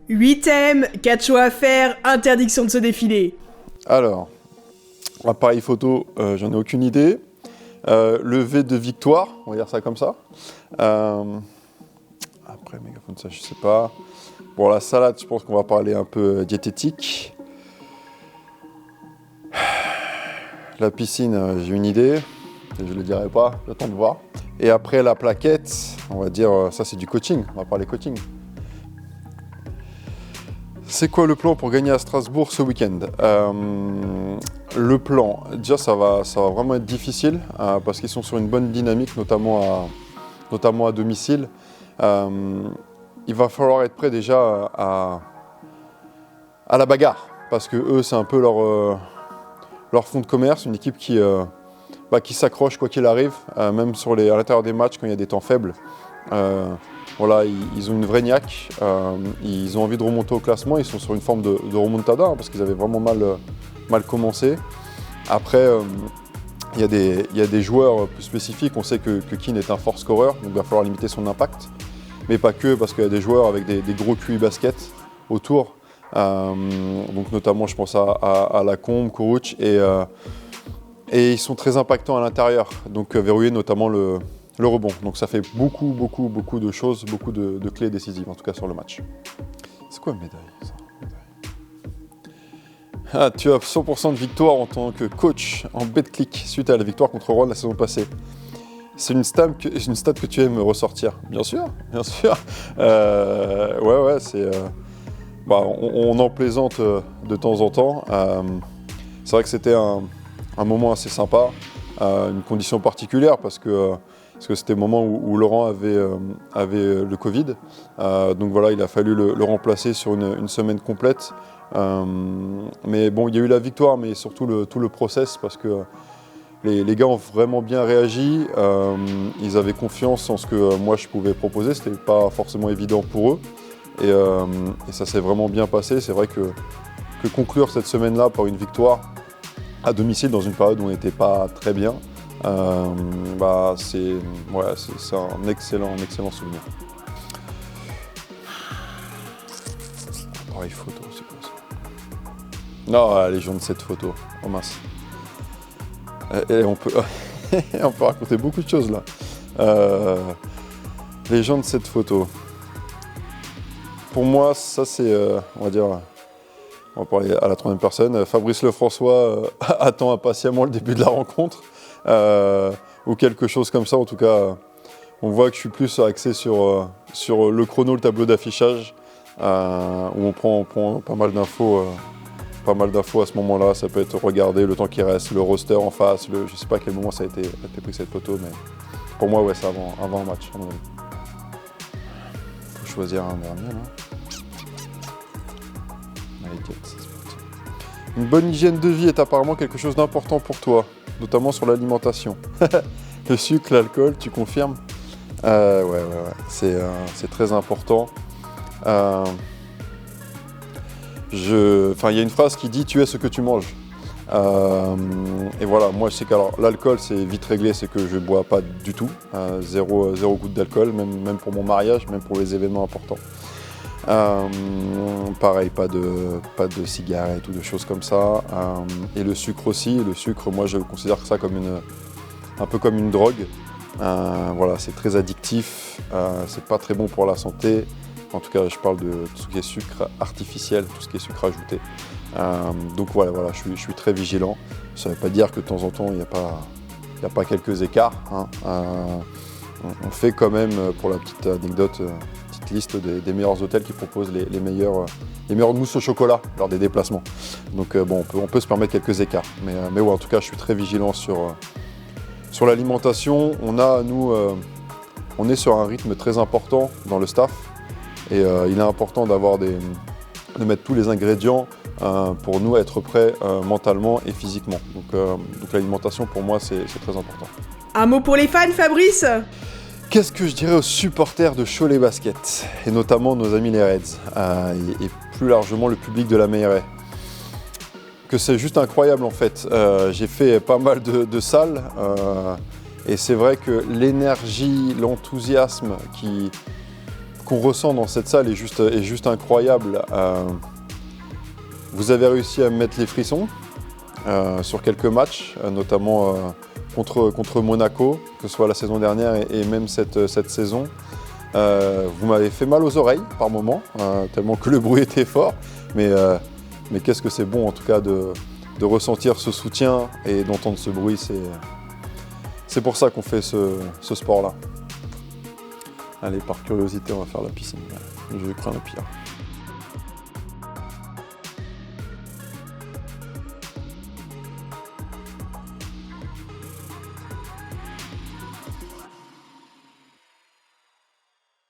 8ème, 4 choix à faire, interdiction de se défiler. Alors, appareil photo, j'en ai aucune idée. Levé de victoire, on va dire ça comme ça. Après, mégaphone, ça je sais pas. Bon, la salade, je pense qu'on va parler un peu diététique. La piscine, j'ai une idée. Je ne le dirai pas, j'attends de voir. Et après, la plaquette, on va dire, ça c'est du coaching, on va parler coaching. C'est quoi le plan pour gagner à Strasbourg ce week-end? Le plan, déjà ça va vraiment être difficile parce qu'ils sont sur une bonne dynamique, notamment à domicile. Il va falloir être prêt déjà à la bagarre parce que eux c'est un peu leur fonds de commerce, une équipe qui s'accroche quoi qu'il arrive, même à l'intérieur des matchs quand il y a des temps faibles. Voilà, ils ont une vraie niaque, ils ont envie de remonter au classement, ils sont sur une forme de remontada parce qu'ils avaient vraiment mal commencé. Après, il y a des joueurs plus spécifiques, on sait que Keane est un fort scoreur, donc il va falloir limiter son impact. Mais pas que, parce qu'il y a des joueurs avec des gros QI basket autour. Donc notamment, je pense à Lacombe, Kourouch, et ils sont très impactants à l'intérieur, donc verrouiller notamment le rebond. Donc ça fait beaucoup de choses, beaucoup de clés décisives, en tout cas sur le match. C'est quoi une médaille, ça? Ah, tu as 100% de victoire en tant que coach en BetClick suite à la victoire contre Rouen la saison passée. C'est une stat que tu aimes ressortir. Bien sûr. Ouais, c'est... on en plaisante de temps en temps. C'est vrai que c'était un moment assez sympa, une condition particulière parce que c'était le moment où Laurent avait le Covid. Donc voilà, il a fallu le remplacer sur une semaine complète. Mais bon, il y a eu la victoire, mais surtout tout le process parce que les gars ont vraiment bien réagi. Ils avaient confiance en ce que moi je pouvais proposer. C'était pas forcément évident pour eux. Et ça s'est vraiment bien passé. C'est vrai que conclure cette semaine-là par une victoire à domicile dans une période où on n'était pas très bien, c'est un excellent souvenir. Appareil photo, c'est quoi ça? Non, la légende de cette photo. Oh mince. Et on peut raconter beaucoup de choses là. Légende de cette photo. Pour moi, ça c'est, on va parler à la troisième personne. Fabrice Lefrançois attend impatiemment le début de la rencontre. Ou quelque chose comme ça. En tout cas, on voit que je suis plus axé sur le chrono, le tableau d'affichage, où on prend pas mal d'infos à ce moment-là. Ça peut être regarder le temps qui reste, le roster en face. Je ne sais pas à quel moment ça a été pris cette photo, mais pour moi, ouais, c'est avant le match. Faut choisir un dernier là. Une bonne hygiène de vie est apparemment quelque chose d'important pour toi, notamment sur l'alimentation. Le sucre, l'alcool, tu confirmes? Ouais, c'est très important. Il y a une phrase qui dit « tu es ce que tu manges ». Et voilà, moi je sais que l'alcool c'est vite réglé, c'est que je ne bois pas du tout, zéro goutte d'alcool, même pour mon mariage, même pour les événements importants. Pareil, pas de cigarettes ou de choses comme ça. Et le sucre aussi. Le sucre, moi, je considère ça comme un peu comme une drogue. Voilà, c'est très addictif. C'est pas très bon pour la santé. En tout cas, je parle de tout ce qui est sucre artificiel, tout ce qui est sucre ajouté. Donc voilà, je suis très vigilant. Ça ne veut pas dire que de temps en temps, il n'y a pas quelques écarts. Hein. On fait quand même, pour la petite anecdote, liste des meilleurs hôtels qui proposent les meilleures mousses au chocolat lors des déplacements. Donc on peut se permettre quelques écarts. Mais ouais, en tout cas, je suis très vigilant sur l'alimentation. On est sur un rythme très important dans le staff. Et il est important de mettre tous les ingrédients pour nous être prêts mentalement et physiquement. Donc l'alimentation, pour moi, c'est très important. Un mot pour les fans, Fabrice? Qu'est-ce que je dirais aux supporters de Cholet Basket, et notamment nos amis les Reds, et plus largement le public de la Meilleray? Que c'est juste incroyable en fait. J'ai fait pas mal de salles, et c'est vrai que l'énergie, l'enthousiasme qu'on ressent dans cette salle est juste incroyable. Vous avez réussi à me mettre les frissons sur quelques matchs, notamment contre Monaco, que ce soit la saison dernière et même cette saison. Vous m'avez fait mal aux oreilles par moments, tellement que le bruit était fort. Mais qu'est-ce que c'est bon en tout cas de ressentir ce soutien et d'entendre ce bruit. C'est pour ça qu'on fait ce sport-là. Allez, par curiosité, on va faire la piscine. Je vais prendre la pire.